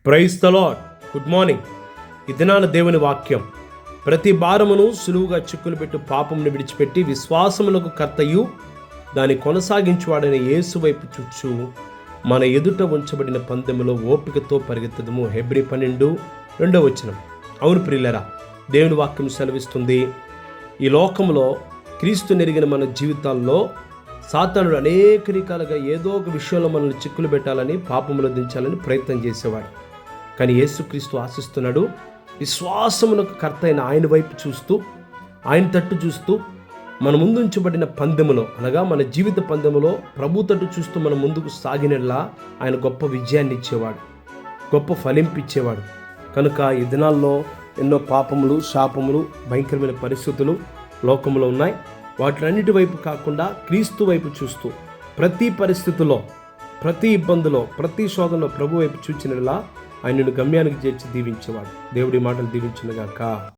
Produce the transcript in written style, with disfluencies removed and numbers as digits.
Praise the Lord. Good morning. ఈ దినాన దేవుని వాక్యం, ప్రతి భారమును సులువుగా చిక్కులు పెట్టు పాపమును విడిచిపెట్టి విశ్వాసమునకు కర్తయు దాన్ని కొనసాగించువాడైన యేసు వైపు చూచు మన ఎదుట ఉంచబడిన పందెములో ఓపికతో పరిగెత్తదము. హెబ్రీ 12:2. అవును ప్రియులరా, దేవుని వాక్యం సెలవిస్తుంది, ఈ లోకంలో క్రీస్తు నెరిగిన మన జీవితాల్లో సాతానుడు అనేక రకాలుగా ఏదో ఒక విషయంలో మనల్ని చిక్కులు పెట్టాలని, పాపములో దించాలని ప్రయత్నం చేసేవాడు. కానీ యేసుక్రీస్తు ఆశిస్తున్నాడు, విశ్వాసమునకు కర్త అయిన ఆయన వైపు చూస్తూ, ఆయన తట్టు చూస్తూ, మన ముందు ఉంచబడిన పందెములో అనగా మన జీవిత పందెములో ప్రభు తట్టు చూస్తూ మనం ముందుకు సాగినలా ఆయన గొప్ప విజయాన్ని ఇచ్చేవాడు, గొప్ప ఫలింపిచ్చేవాడు. కనుక ఈ దినాల్లో ఎన్నో పాపములు, శాపములు, భయంకరమైన పరిస్థితులు లోకంలో ఉన్నాయి. వాటిలన్నిటి వైపు కాకుండా క్రీస్తు వైపు చూస్తూ ప్రతి పరిస్థితుల్లో, ప్రతి ఇబ్బందులో, ప్రతి శోధనలో ప్రభు వైపు చూచినలా ఆయనను గమ్యానికి చేర్చి దీవించేవాడు. దేవుడి మాటలు దీవించునుగాక.